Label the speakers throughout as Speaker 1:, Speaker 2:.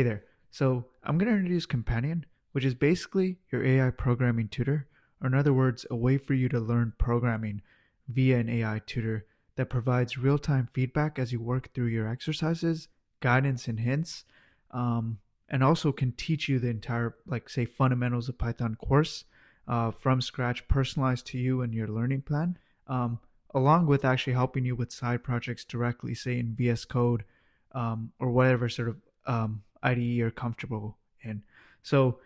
Speaker 1: Hey there. So I'm going to introduce Companion, which is basically your AI programming tutor, or in other words, a way for you to learn programming via an AI tutor that provides real time feedback as you work through your exercises, guidance, and hints, um, and also can teach you the entire, like, say, fundamentals of Python course from scratch, personalized to you and your learning plan, um, along with actually helping you with side projects directly, say in VS Code or whatever sort of IDE you're comfortable in. So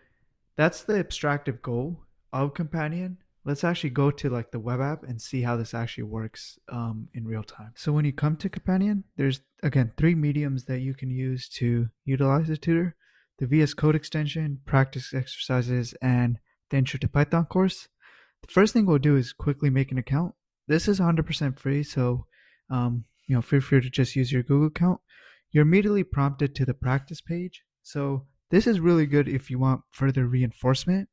Speaker 1: that's the abstractive goal of Companion. Let's actually go to like the web app and see how this actually works in real time. So when you come to Companion, there's again three mediums that you can use to utilize the tutor: the VS Code extension, practice exercises, and the Intro to Python course. The first thing we'll do is quickly make an account. This is 100% free, so feel free to just use your Google account. You're immediately prompted to the practice page. So this is really good if you want further reinforcement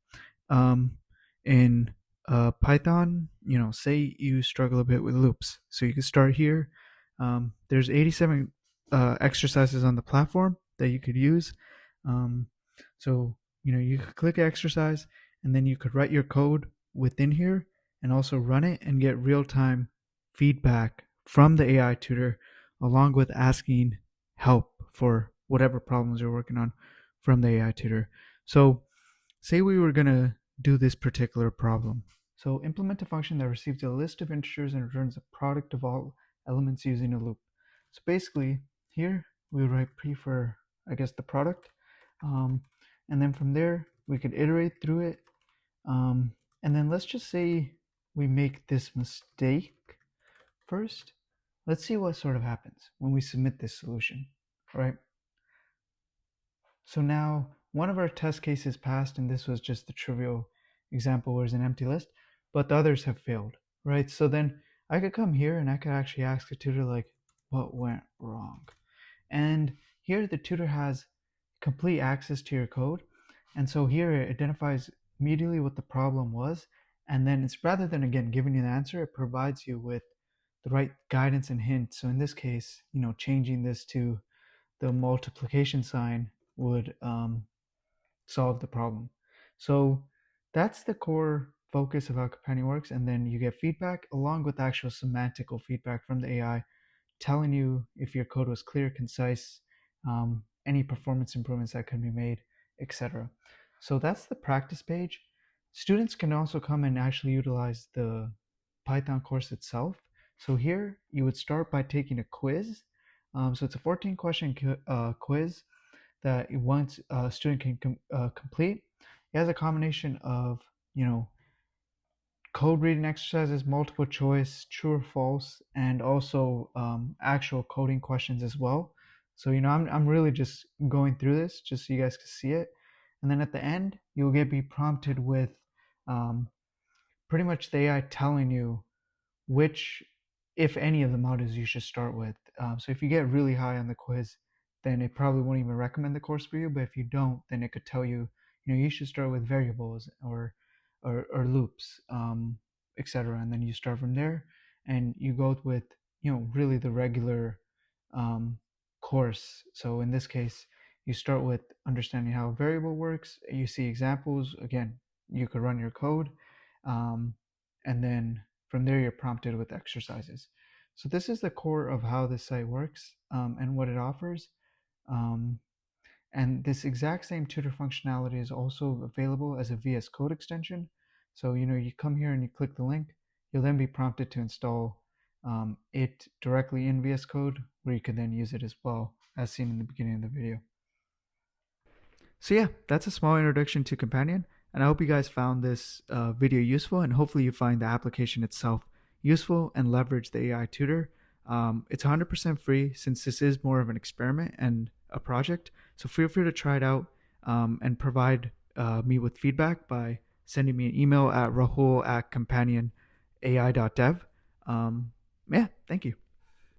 Speaker 1: um, in Python. Say you struggle a bit with loops, so you can start here. There's 87 exercises on the platform that you could use. Um, so you could click exercise, and then you could write your code within here and also run it and get real-time feedback from the AI tutor, along with asking help for whatever problems you're working on from the AI tutor. So say we were going to do this particular problem. So implement a function that receives a list of integers and returns a product of all elements using a loop. So basically here we write pre for, I guess, the product. And then from there we could iterate through it. And then let's just say we make this mistake first. Let's see what sort of happens when we submit this solution, right? So now one of our test cases passed, and this was just the trivial example where it's an empty list, but the others have failed, right? So then I could come here and I could actually ask the tutor, like, what went wrong? And here the tutor has complete access to your code. And so here it identifies immediately what the problem was. And then it's, rather than again giving you the answer, it provides you with the right guidance and hint. So in this case, changing this to the multiplication sign would solve the problem. So that's the core focus of how Companion works. And then you get feedback along with actual semantical feedback from the AI, telling you if your code was clear, concise, any performance improvements that could be made, etc. So that's the practice page. Students can also come and actually utilize the Python course itself. So here you would start by taking a quiz. So it's a 14 question quiz that once a student can complete. It has a combination of, code reading exercises, multiple choice, true or false, and also actual coding questions as well. So, I'm really just going through this just so you guys can see it. And then at the end, you'll be prompted with um, pretty much the AI telling you which, if any of the models you should start with. So if you get really high on the quiz, then it probably won't even recommend the course for you. But if you don't, then it could tell you, you should start with variables or loops, etc. And then you start from there, and you go with really the regular um, course. So in this case, you start with understanding how a variable works. You see examples. Again, you could run your code, um, and then from there, you're prompted with exercises. So this is the core of how this site works and what it offers. Um, and this exact same tutor functionality is also available as a VS Code extension. So, you come here and you click the link, you'll then be prompted to install it directly in VS Code, where you can then use it as well, as seen in the beginning of the video. So yeah, that's a small introduction to Companion, and I hope you guys found this video useful, and hopefully you find the application itself useful and leverage the AI tutor. It's 100% free since this is more of an experiment and a project, so feel free to try it out and provide me with feedback by sending me an email at rahul@companionai.dev. Yeah, thank you.